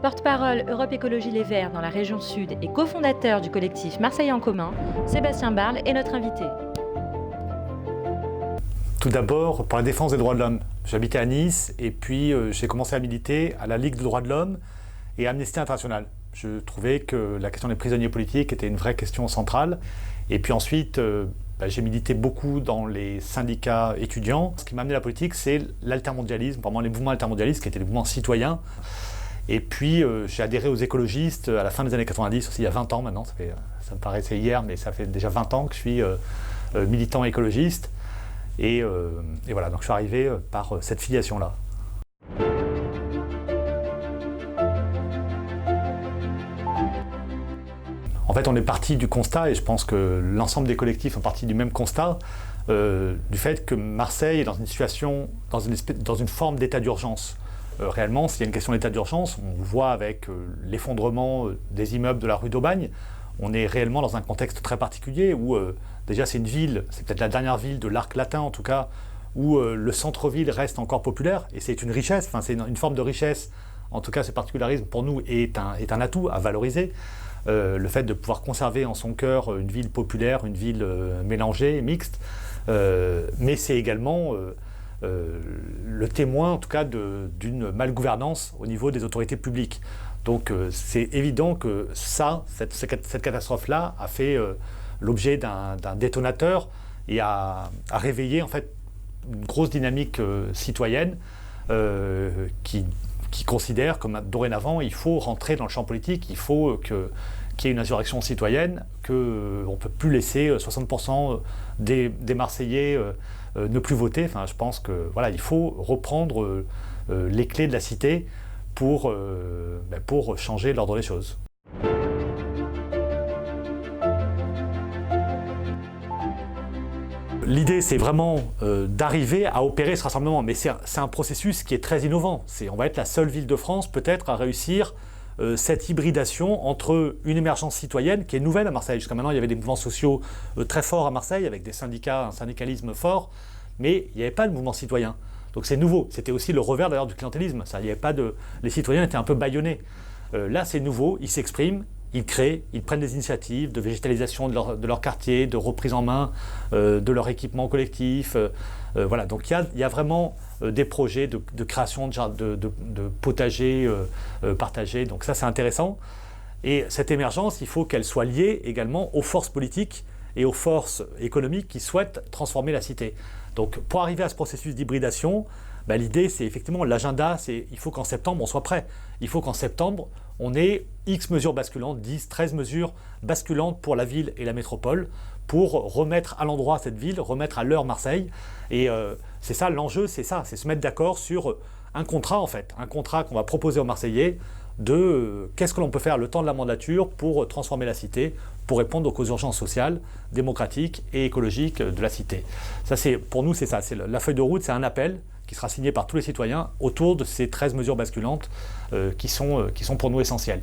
Porte-parole Europe Écologie Les Verts dans la région Sud et cofondateur du collectif Marseille en commun, Sébastien Barle est notre invité. Tout d'abord, pour la défense des droits de l'homme. J'habitais à Nice et puis j'ai commencé à militer à la Ligue des droits de l'homme et à Amnesty International. Je trouvais que la question des prisonniers politiques était une vraie question centrale. Et puis ensuite, j'ai milité beaucoup dans les syndicats étudiants. Ce qui m'a amené à la politique, c'est l'altermondialisme, vraiment les mouvements altermondialistes qui étaient des mouvements citoyens. Et puis j'ai adhéré aux écologistes à la fin des années 90, aussi il y a 20 ans maintenant, ça me paraissait hier, mais ça fait déjà 20 ans que je suis militant écologiste. Et voilà, donc je suis arrivé par cette filiation-là. En fait, on est parti du constat, et je pense que l'ensemble des collectifs ont parti du même constat, du fait que Marseille est dans une situation, dans une forme d'état d'urgence. Réellement, s'il y a une question d'état d'urgence, on voit avec l'effondrement des immeubles de la rue d'Aubagne, on est réellement dans un contexte très particulier où déjà c'est une ville, c'est peut-être la dernière ville de l'arc latin en tout cas, où le centre-ville reste encore populaire, et c'est une richesse, c'est une forme de richesse, en tout cas ce particularisme pour nous est un atout à valoriser. Le fait de pouvoir conserver en son cœur une ville populaire, une ville mélangée, mixte, mais c'est également le témoin en tout cas d'une malgouvernance au niveau des autorités publiques. Donc c'est évident que cette catastrophe-là a fait l'objet d'un détonateur et a réveillé en fait une grosse dynamique citoyenne qui considère comme dorénavant il faut rentrer dans le champ politique, il faut qu'il y ait une insurrection citoyenne, qu'on ne peut plus laisser 60% des Marseillais ne plus voter. Enfin, je pense que voilà, il faut reprendre les clés de la cité pour changer l'ordre des choses. L'idée, c'est vraiment d'arriver à opérer ce rassemblement, mais c'est un processus qui est très innovant. On va être la seule ville de France, peut-être, à réussir cette hybridation entre une émergence citoyenne qui est nouvelle à Marseille. Jusqu'à maintenant, il y avait des mouvements sociaux très forts à Marseille, avec des syndicats, un syndicalisme fort, mais il n'y avait pas de mouvement citoyen. Donc c'est nouveau. C'était aussi le revers d'ailleurs du clientélisme. Les citoyens étaient un peu bâillonnés. Là, c'est nouveau, ils s'expriment, ils créent, ils prennent des initiatives de végétalisation de leur quartier, de reprise en main de leur équipement collectif. Voilà, donc il y a vraiment des projets de création de potagers partagés. Donc ça, c'est intéressant. Et cette émergence, il faut qu'elle soit liée également aux forces politiques et aux forces économiques qui souhaitent transformer la cité. Donc pour arriver à ce processus d'hybridation, l'idée c'est effectivement l'agenda, il faut qu'en septembre on soit prêt. Il faut qu'en septembre on ait X mesures basculantes, 10, 13 mesures basculantes pour la ville et la métropole, pour remettre à l'endroit cette ville, remettre à l'heure Marseille. Et c'est ça l'enjeu, c'est se mettre d'accord sur un contrat en fait, un contrat qu'on va proposer aux Marseillais de qu'est-ce que l'on peut faire le temps de la mandature pour transformer la cité, pour répondre aux urgences sociales, démocratiques et écologiques de la cité. Ça, pour nous, c'est ça. La feuille de route, c'est un appel qui sera signé par tous les citoyens autour de ces 13 mesures basculantes qui sont pour nous essentielles.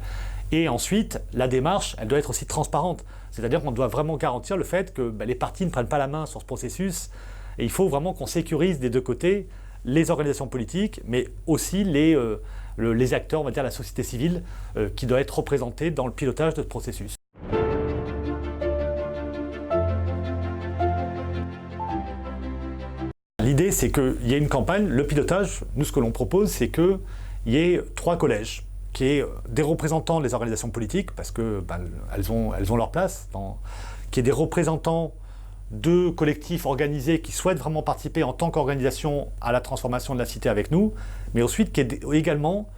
Et ensuite, la démarche, elle doit être aussi transparente. C'est-à-dire qu'on doit vraiment garantir le fait que les partis ne prennent pas la main sur ce processus. Et il faut vraiment qu'on sécurise des deux côtés les organisations politiques, mais aussi les acteurs, on va dire la société civile, qui doit être représentée dans le pilotage de ce processus. L'idée, c'est qu'il y ait une campagne. Le pilotage, nous, ce que l'on propose, c'est qu'il y ait 3 collèges, qui est des représentants des organisations politiques, parce qu'elles ont leur place, qui est des représentants de collectifs organisés qui souhaitent vraiment participer en tant qu'organisation à la transformation de la cité avec nous, mais ensuite qui est également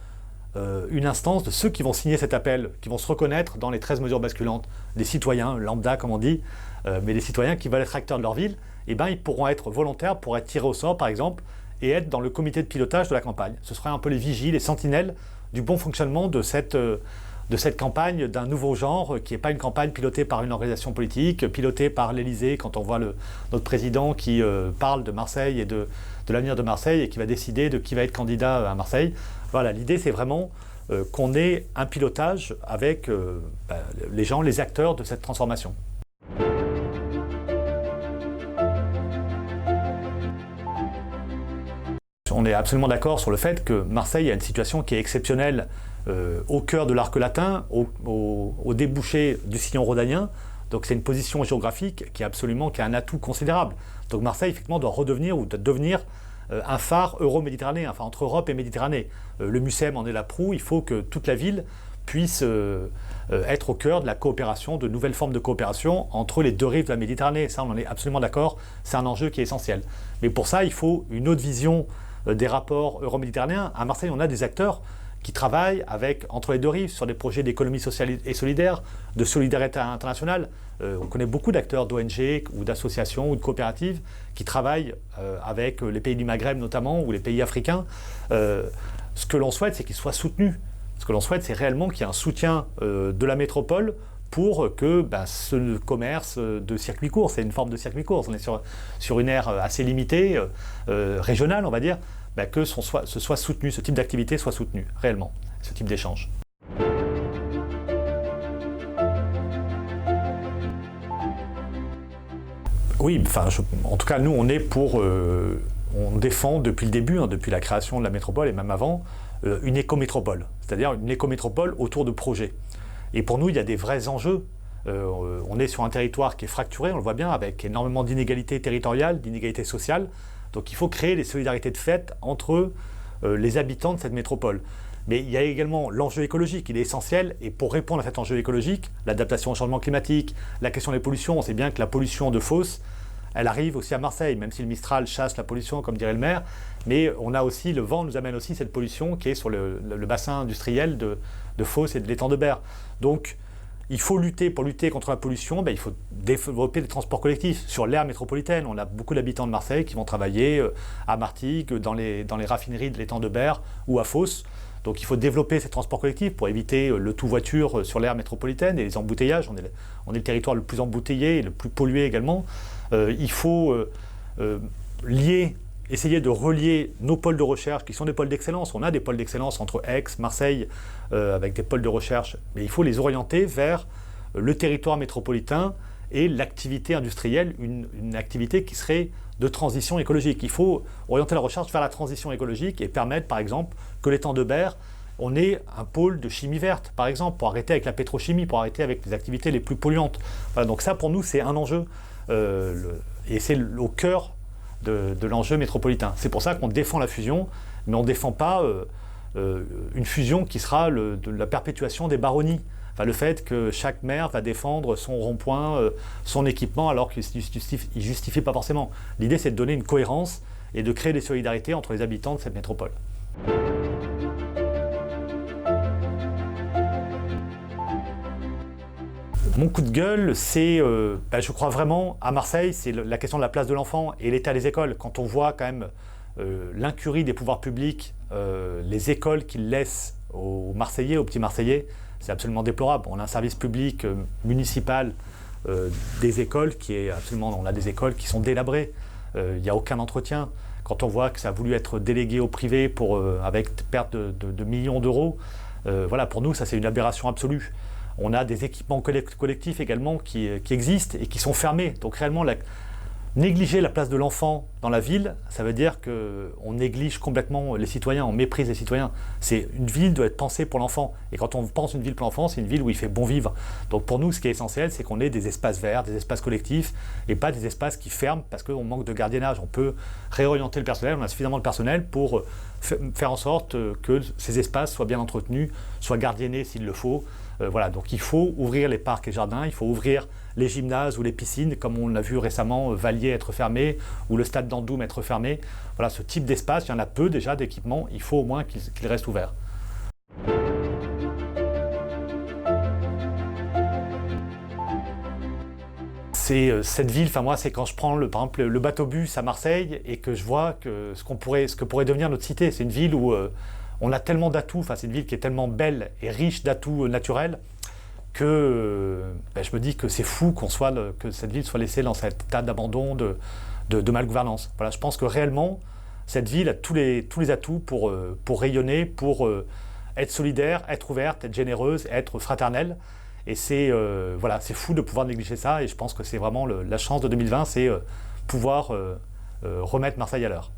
une instance de ceux qui vont signer cet appel, qui vont se reconnaître dans les 13 mesures basculantes, des citoyens lambda comme on dit, mais des citoyens qui veulent être acteurs de leur ville, ils pourront être volontaires pour être tirés au sort par exemple et être dans le comité de pilotage de la campagne. Ce seraient un peu les vigiles, les sentinelles du bon fonctionnement de cette campagne d'un nouveau genre qui n'est pas une campagne pilotée par une organisation politique, pilotée par l'Élysée quand on voit notre président qui parle de Marseille et de l'avenir de Marseille et qui va décider de qui va être candidat à Marseille. Voilà, l'idée c'est vraiment qu'on ait un pilotage avec les gens, les acteurs de cette transformation. On est absolument d'accord sur le fait que Marseille a une situation qui est exceptionnelle au cœur de l'arc latin, au débouché du sillon rhodanien. Donc c'est une position géographique qui a un atout considérable. Donc Marseille, effectivement, doit redevenir ou doit devenir un phare euro-méditerranéen, enfin entre Europe et Méditerranée. Le MUSEM en est la proue, il faut que toute la ville puisse être au cœur de la coopération, de nouvelles formes de coopération entre les deux rives de la Méditerranée. Ça, on en est absolument d'accord, c'est un enjeu qui est essentiel. Mais pour ça, il faut une autre vision des rapports euro-méditerranéens. À Marseille, on a des acteurs qui travaillent entre les deux rives sur des projets d'économie sociale et solidaire, de solidarité internationale. On connaît beaucoup d'acteurs d'ONG ou d'associations ou de coopératives qui travaillent avec les pays du Maghreb notamment ou les pays africains. Ce que l'on souhaite, c'est qu'ils soient soutenus. Ce que l'on souhaite, c'est réellement qu'il y ait un soutien de la métropole pour que ce commerce de circuit court, c'est une forme de circuit court, on est sur une aire assez limitée, régionale on va dire, que ce soit soutenu, ce type d'activité soit soutenu réellement, ce type d'échange. Oui, en tout cas nous on est on défend depuis le début, depuis la création de la métropole et même avant, une écométropole, c'est-à-dire une écométropole autour de projets. Et pour nous, il y a des vrais enjeux. On est sur un territoire qui est fracturé, on le voit bien, avec énormément d'inégalités territoriales, d'inégalités sociales. Donc il faut créer des solidarités de fait entre les habitants de cette métropole. Mais il y a également l'enjeu écologique, il est essentiel. Et pour répondre à cet enjeu écologique, l'adaptation au changement climatique, la question des pollutions, on sait bien que la pollution de Fos, elle arrive aussi à Marseille, même si le Mistral chasse la pollution, comme dirait le maire. Mais on a aussi, le vent nous amène aussi cette pollution qui est sur le bassin industriel de Fos et de l'étang de Berre. Donc, il faut lutter. Pour lutter contre la pollution, il faut développer les transports collectifs sur l'aire métropolitaine. On a beaucoup d'habitants de Marseille qui vont travailler à Martigues, dans les raffineries de l'étang de Berre ou à Fos. Donc il faut développer ces transports collectifs pour éviter le tout-voiture sur l'aire métropolitaine et les embouteillages. On est le territoire le plus embouteillé et le plus pollué également. Il faut essayer de relier nos pôles de recherche, qui sont des pôles d'excellence. On a des pôles d'excellence entre Aix, Marseille, avec des pôles de recherche, mais il faut les orienter vers le territoire métropolitain et l'activité industrielle, une activité qui serait de transition écologique. Il faut orienter la recherche vers la transition écologique et permettre, par exemple, que l'étang de Berre, on ait un pôle de chimie verte, par exemple, pour arrêter avec la pétrochimie, pour arrêter avec les activités les plus polluantes. Voilà, donc ça, pour nous, c'est un enjeu, et c'est au cœur de l'enjeu métropolitain. C'est pour ça qu'on défend la fusion, mais on ne défend pas une fusion qui sera de la perpétuation des baronnies. Enfin, le fait que chaque maire va défendre son rond-point, son équipement, alors qu'il ne justifie pas forcément. L'idée, c'est de donner une cohérence et de créer des solidarités entre les habitants de cette métropole. Mon coup de gueule, c'est, je crois vraiment, à Marseille, c'est la question de la place de l'enfant et l'état des écoles. Quand on voit quand même l'incurie des pouvoirs publics, les écoles qu'ils laissent aux Marseillais, aux petits Marseillais, c'est absolument déplorable. On a un service public municipal des écoles on a des écoles qui sont délabrées. Il n'y a aucun entretien. Quand on voit que ça a voulu être délégué au privé avec perte de millions d'euros, pour nous, ça c'est une aberration absolue. On a des équipements collectifs également qui existent et qui sont fermés. Donc réellement, négliger la place de l'enfant dans la ville, ça veut dire qu'on néglige complètement les citoyens, on méprise les citoyens. Une ville doit être pensée pour l'enfant. Et quand on pense une ville pour l'enfant, c'est une ville où il fait bon vivre. Donc pour nous, ce qui est essentiel, c'est qu'on ait des espaces verts, des espaces collectifs, et pas des espaces qui ferment parce qu'on manque de gardiennage. On peut réorienter le personnel, on a suffisamment de personnel pour faire en sorte que ces espaces soient bien entretenus, soient gardiennés s'il le faut. Donc il faut ouvrir les parcs et jardins, il faut ouvrir les gymnases ou les piscines, comme on l'a vu récemment, Valier être fermé, ou le stade d'Andoum être fermé. Voilà, ce type d'espace, il y en a peu déjà d'équipements, il faut au moins qu'il reste ouvert. C'est cette ville, moi c'est quand je prends par exemple le bateau-bus à Marseille et que je vois ce que pourrait devenir notre cité. C'est une ville où on a tellement d'atouts, c'est une ville qui est tellement belle et riche d'atouts naturels que je me dis que c'est fou que cette ville soit laissée dans cet état d'abandon, de malgouvernance. Voilà, je pense que réellement, cette ville a tous les atouts pour rayonner, pour être solidaire, être ouverte, être généreuse, être fraternelle. Et c'est fou de pouvoir négliger ça. Et je pense que c'est vraiment la chance de 2020, c'est pouvoir remettre Marseille à l'heure.